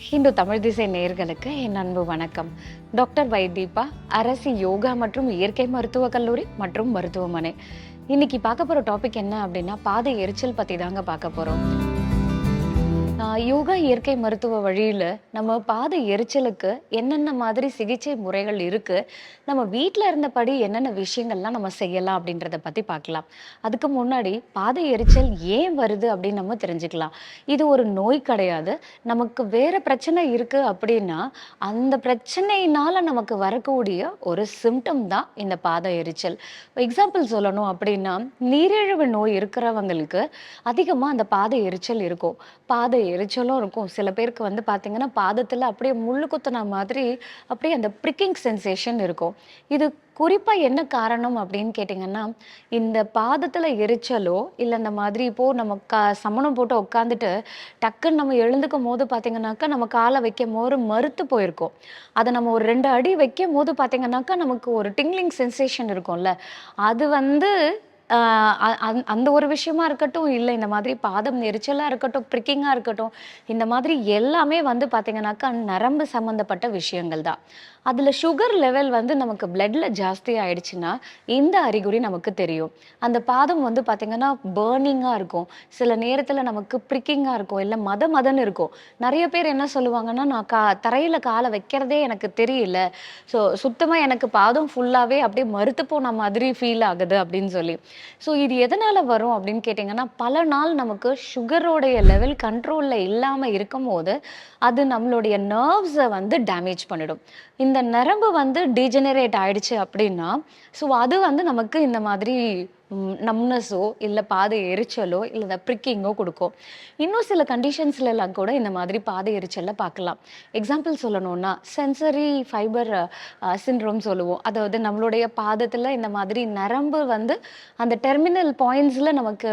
ஹிந்து தமிழ் திசை நேயர்களுக்கு என் அன்பு வணக்கம். டாக்டர் வைதீபா, அரசு யோகா மற்றும் இயற்கை மருத்துவக் கல்லூரி மற்றும் மருத்துவமனை. இன்னைக்கு பார்க்க போற டாபிக் என்ன அப்படின்னா, பாத எரிச்சல் பத்தி தாங்க பார்க்க போறோம். யோகா இயற்கை மருத்துவ வழியில நம்ம பாத எரிச்சலுக்கு என்னென்ன மாதிரி சிகிச்சை முறைகள் இருக்கு, நம்ம வீட்டில் இருந்தபடி என்னென்ன விஷயங்கள்லாம் நம்ம செய்யலாம் அப்படின்றத பத்தி பார்க்கலாம். அதுக்கு முன்னாடி பாத எரிச்சல் ஏன் வருது அப்படின்னு நம்ம தெரிஞ்சுக்கலாம். இது ஒரு நோய் கிடையாது. நமக்கு வேற பிரச்சனை இருக்கு அப்படின்னா அந்த பிரச்சனையினால நமக்கு வரக்கூடிய ஒரு சிம்டம் தான் இந்த பாத எரிச்சல். எக்ஸாம்பிள் சொல்லணும் அப்படின்னா, நீரிழிவு நோய் இருக்கிறவங்களுக்கு அதிகமா அந்த பாத எரிச்சல் இருக்கும். பாத எரிச்சலும் இருக்கும். சில பேருக்கு வந்து பார்த்தீங்கன்னா, பாதத்துல அப்படியே முள்ளு குத்துன மாதிரி அப்படியே அந்த பிரிக்கிங் சென்சேஷன் இருக்கும். இது குறிப்பா என்ன காரணம் அப்படின்னு கேட்டீங்கன்னா, இந்த பாதத்துல எரிச்சலோ, இல்ல இந்த மாதிரி இப்போ நம்ம சமணம் போட்டு உட்காந்துட்டு டக்குன்னு நம்ம எழுந்துக்கும்போது பார்த்தீங்கன்னாக்கா, நம்ம கால வைக்கும்போது மறுத்து போயிருக்கும். அத நம்ம ஒரு 2 அடி வைக்கும்போது பார்த்தீங்கன்னாக்கா, நமக்கு ஒரு டிங்லிங் சென்சேஷன் இருக்கும்ல. அது வந்து ஆ அந்த ஒரு விஷயமா இருக்கட்டும், இல்ல இந்த மாதிரி பாதம் எரிச்சலா இருக்கட்டும், பிரிக்கிங்கா இருக்கட்டும், இந்த மாதிரி எல்லாமே வந்து பார்த்தீங்கன்னாக்கா, நரம்பு சம்மந்தப்பட்ட விஷயங்கள் தான். அதுல சுகர் லெவல் வந்து நமக்கு பிளட்ல ஜாஸ்தி ஆயிடுச்சுன்னா, இந்த அறிகுறி நமக்கு தெரியும். அந்த பாதம் வந்து பார்த்தீங்கன்னா, பர்னிங்கா இருக்கும். சில நேரத்துல நமக்கு பிரிக்கிங்கா இருக்கும். இல்ல மத மதன்னு இருக்கும். நெறைய பேர் என்ன சொல்லுவாங்கன்னா, "நான் தரையில கால வைக்கிறதே எனக்கு தெரியல. சுத்தமா எனக்கு பாதம் ஃபுல்லாவே அப்படியே மரத்து போன மாதிரி ஃபீல் ஆகுது" அப்படின்னு சொல்லி. இது எதனால வரும் அப்படின்னு கேட்டீங்கன்னா, பல நாள் நமக்கு சுகரோடைய லெவல் கண்ட்ரோல்ல இல்லாம இருக்கும்போது, அது நம்மளுடைய நர்வ்ஸ வந்து டேமேஜ் பண்ணிடும். இந்த நரம்பு வந்து டீஜெனரேட் ஆயிடுச்சு அப்படின்னா, அது வந்து நமக்கு இந்த மாதிரி நம்னஸோ, இல்ல பாத எரிச்சலோ, இல்ல இந்த பிரிக்கிங்கோ குடுக்கும். இன்னும் சில கண்டிஷன்ஸ்லலாம் கூட இந்த மாதிரி பாத எரிச்சல பார்க்கலாம். எக்ஸாம்பிள் சொல்லணும்னா, சென்சரி ஃபைபர் சிண்ட்ரோம் சொல்லுவோம். அதாவது நம்மளுடைய பாதத்துல இந்த மாதிரி நரம்பு வந்து அந்த டெர்மினல் பாயிண்ட்ஸ்ல நமக்கு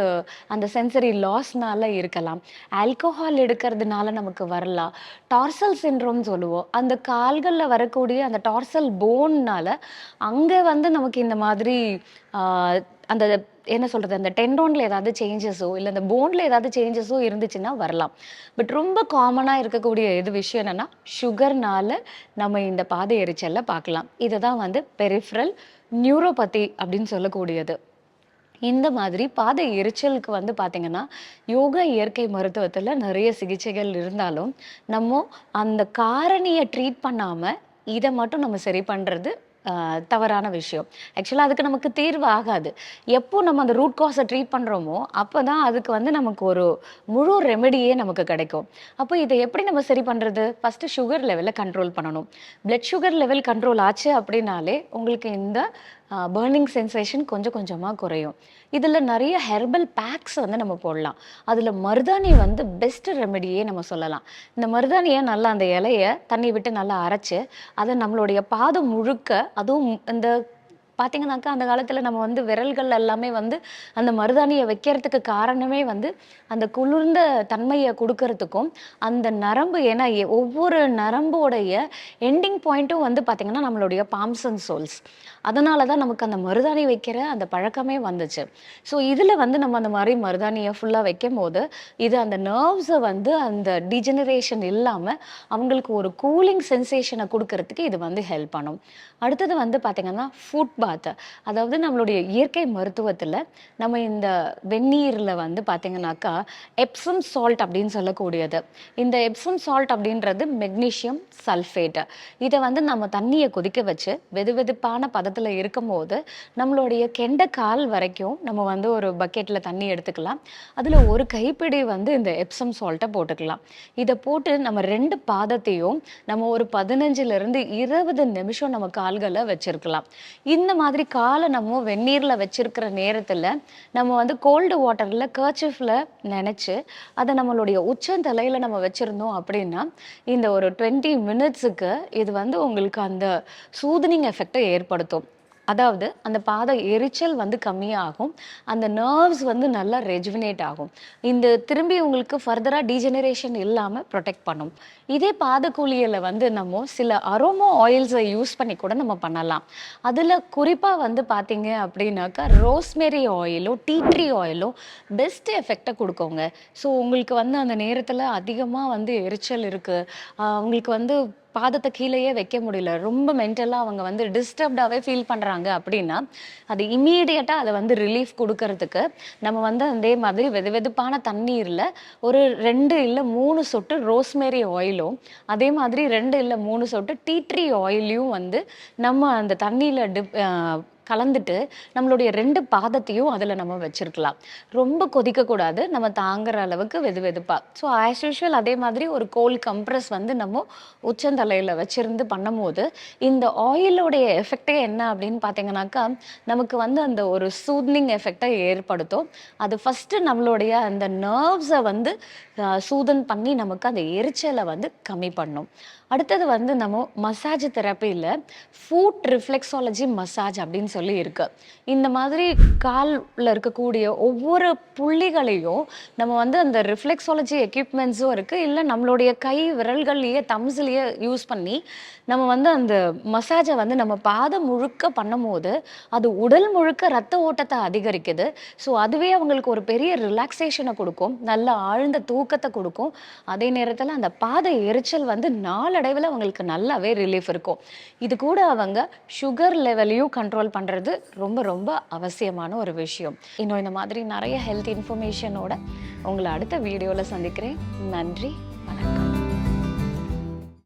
அந்த சென்சரி லாஸ்னால இருக்கலாம். ஆல்கஹால் எடுக்கிறதுனால நமக்கு வரலாம். டார்சல் சிண்ட்ரோம் சொல்லுவோம். அந்த கால்கள்ல வரக்கூடிய அந்த டார்சல் போன்னால அங்க வந்து நமக்கு இந்த மாதிரி ஆ அந்த என்ன சொல்றது? அந்த டெண்டோன்ல ஏதாவது சேஞ்சஸோ, இல்ல அந்த போன்ல ஏதாவது சேஞ்சஸோ இருந்துச்சுன்னா வரலாம். பட் ரொம்ப காமனா இருக்கக்கூடிய விஷயம் என்னன்னா, சுகர்னால நம்ம இந்த பாத எரிச்சல்ல பார்க்கலாம். இதுதான் வந்து பெரிஃபரல் நியூரோபதி அப்படின்னு சொல்லக்கூடியது. இந்த மாதிரி பாத எரிச்சலுக்கு வந்து பார்த்தீங்கன்னா, யோகா இயற்கை மருத்துவத்துல நெறைய சிகிச்சைகள் இருந்தாலும், நம்ம அந்த காரணிய ட்ரீட் பண்ணாம, இத மட்டும் நம்ம சரி பண்றது தவறான விஷயம். ஆக்சுவலா அதுக்கு நமக்கு தீர்வு ஆகாது. எப்போ நம்ம அந்த ரூட் காஸ ட்ரீட் பண்றோமோ, அப்பதான் அதுக்கு வந்து நமக்கு ஒரு முழு ரெமெடியே நமக்கு கிடைக்கும். அப்போ இத எப்படி நம்ம சரி பண்றது? ஃபர்ஸ்ட்டு சுகர் லெவல கண்ட்ரோல் பண்ணணும். பிளட் சுகர் லெவல் கண்ட்ரோல் ஆச்சு அப்படின்னாலே, உங்களுக்கு இந்த பர்னிங் சென்சேஷன் கொஞ்சம் கொஞ்சமா குறையும். இதுல நெறைய ஹெர்பல் பேக்ஸ் வந்து நம்ம போடலாம். அதுல மருதாணி வந்து பெஸ்ட் ரெமெடியே நம்ம சொல்லலாம். இந்த மருதாணிய நல்லா அந்த இலைய தண்ணி விட்டு நல்லா அரைச்சு, அத நம்மளுடைய பாதம் முழுக்க, அதுவும் இந்த பார்த்தீங்கன்னாக்கா, அந்த காலத்துல நம்ம வந்து விரல்கள் எல்லாமே வந்து அந்த மருதாணிய வைக்கிறதுக்கு காரணமே வந்து, அந்த குளிர்ந்த தன்மைய குடுக்கறதுக்கும், அந்த நரம்பு ஏன்னா ஒவ்வொரு நரம்போடைய எண்டிங் பாயிண்ட்டும் வந்து பார்த்தீங்கன்னா, நம்மளுடைய பாம்ஸ் அண்ட் சோல்ஸ். அதனால தான் நமக்கு அந்த மருதாணி வைக்கிற அந்த பழக்கமே வந்துச்சு. இதுல வந்து நம்ம அந்த மாரி மருதாணிய ஃபுல்லா வைக்கும்போது, இது அந்த நர்வ்ஸ வந்து அந்த டிஜெனரேஷன் இல்லாம, அவங்களுக்கு ஒரு கூலிங் சென்சேஷன குடுக்கறதுக்கு இது வந்து ஹெல்ப் பண்ணும். அடுத்தது வந்து பார்த்தீங்கன்னா, ஃபுட் பாத். அதாவது நம்மளுடைய இயற்கை மருத்துவத்துல, நம்ம இந்த வெந்நீர்ல வந்து பார்த்தீங்கன்னாக்கா, எப்சம் சால்ட் அப்படின்னு சொல்லக்கூடியது. இந்த எப்சம் சால்ட் அப்படின்றது மெக்னீசியம் சல்ஃபேட். இத வந்து நம்ம தண்ணிய கொதிக்க வச்சு, வெதுவெதுப்பான பதத்துல இருக்கும்போது, நம்மளுடைய கெண்டைக்கால் வரைக்கும் நம்ம வந்து ஒரு பக்கெட்ல தண்ணி எடுத்துக்கலாம். அதுல ஒரு கைப்பிடி வந்து இந்த எப்சம் சால்ட்ட போட்டுக்கலாம். இத போட்டு நம்ம 2 பாதத்தையும் நம்ம ஒரு 15லிருந்து 20 நிமிஷம் நம்ம கால்கள வச்சிருக்கலாம். இந்த மாதிரி கால நம்ம வெந்நீர்ல வச்சிருக்கிற நேரத்துல, நம்ம வந்து கோல்டு வாட்டர்ல கர்ச்சீஃப்ல நனைச்சு, அத நம்மளுடைய உச்சந்தலையில நம்ம வச்சிருந்தோம் அப்படின்னா, இந்த ஒரு 20 மினிட்ஸுக்கு இது வந்து உங்களுக்கு அந்த சூதனிங் எஃபெக்ட்ட ஏற்படுத்தும். அதாவது அந்த பாத எரிச்சல் வந்து கம்மியாகும். அந்த நர்வ்ஸ் வந்து நல்லா ரெஜுவினேட் ஆகும். இந்த திரும்பி உங்களுக்கு ஃபர்தரா டீஜெனரேஷன் இல்லாம புரொடெக்ட் பண்ணும். இதே பாத குளியல வந்து நம்ம சில அரோமா ஆயில்ஸ யூஸ் பண்ணி கூட நம்ம பண்ணலாம். அதுல குறிப்பா வந்து பார்த்தீங்க அப்படின்னாக்கா, ரோஸ்மேரி ஆயிலோ, டீ ட்ரீ ஆயிலோ பெஸ்ட் எஃபெக்ட்ட குடுக்குங்க. ஸோ உங்களுக்கு வந்து அந்த நேரத்துல அதிகமா வந்து எரிச்சல் இருக்கு. உங்களுக்கு வந்து பாதத்த கீழயே வைக்க முடியல. ரொம்ப மென்டலா அவங்க வந்து டிஸ்டர்ப்டாவே ஃபீல் பண்றாங்க அப்படின்னா, அது இம்மீடியட்டா அத வந்து ரிலீஃப் குடுக்கறதுக்கு, நம்ம வந்து அதே மாதிரி வெதுவெதுப்பான தண்ணீர்ல ஒரு 2 இல்ல 3 சொட்டு ரோஸ்மேரி ஆயிலும், அதே மாதிரி 2 இல்ல 3 சொட்டு டீ ட்ரீ ஆயிலயும் வந்து நம்ம அந்த தண்ணீல கலந்துட்டு, நம்மளுடைய 2 பாதத்தையும் அதுல நம்ம வச்சிருக்கலாம். ரொம்ப கொதிக்கக்கூடாது. நம்ம தாங்குற அளவுக்கு வெதுவெதுப்பா. ஸோ ஆஸ் யூசுவல் அதே மாதிரி ஒரு கோல்ட் கம்ப்ரஸ் வந்து நம்ம உச்சந்தலையில வச்சிருந்து பண்ணும்போது, இந்த ஆயிலோடைய எஃபெக்ட்டே என்ன அப்படின்னு பார்த்தீங்கன்னாக்கா, நமக்கு வந்து அந்த ஒரு சூத்னிங் எஃபெக்ட்ட ஏற்படுத்தும். அது ஃபர்ஸ்ட்டு நம்மளுடைய அந்த நர்வ்ஸ வந்து சூதன் பண்ணி நமக்கு அந்த எரிச்சல வந்து கம்மி பண்ணும். அடுத்தது வந்து நம்ம மசாஜ் தெரப்பில ஃபுட் ரிஃப்ளெக்ஸாலஜி மசாஜ் அப்படின்னு சொல்லி இருக்கு. இந்த மாதிரி கால்ல இருக்கக்கூடிய ஒவ்வொரு புள்ளிகளையும் நம்ம வந்து அந்த ரிஃப்ளெக்ஸாலஜி எக்யூப்மெண்ட்ஸும் இருக்கு. இல்ல நம்மளுடைய கை விரல்கள்லயே தம்ஸ்லயே யூஸ் பண்ணி நம்ம வந்து அந்த மசாஜ வந்து நம்ம பாதம் முழுக்க பண்ணும்போது, அது உடல் முழுக்க ரத்த ஓட்டத்த அதிகரிக்குது. ஸோ அதுவே அவங்களுக்கு ஒரு பெரிய ரிலாக்சேஷன குடுக்கும். நல்ல ஆழ்ந்த தூக்கத்த குடுக்கும். அதே நேரத்துல அந்த பாத எரிச்சல் வந்து நாளடைவுல அவங்களுக்கு நல்லாவே ரிலீஃப் இருக்கும். இது கூட அவங்க சுகர் லெவலையும் கண்ட்ரோல் பண்றது ரொம்ப ரொம்ப அவசியமான ஒரு விஷயம். இன்னும் இந்த மாதிரி நெறைய ஹெல்த் இன்ஃபர்மேஷனோட உங்கள அடுத்த வீடியோல சந்திக்கிறேன். நன்றி. வணக்கம்.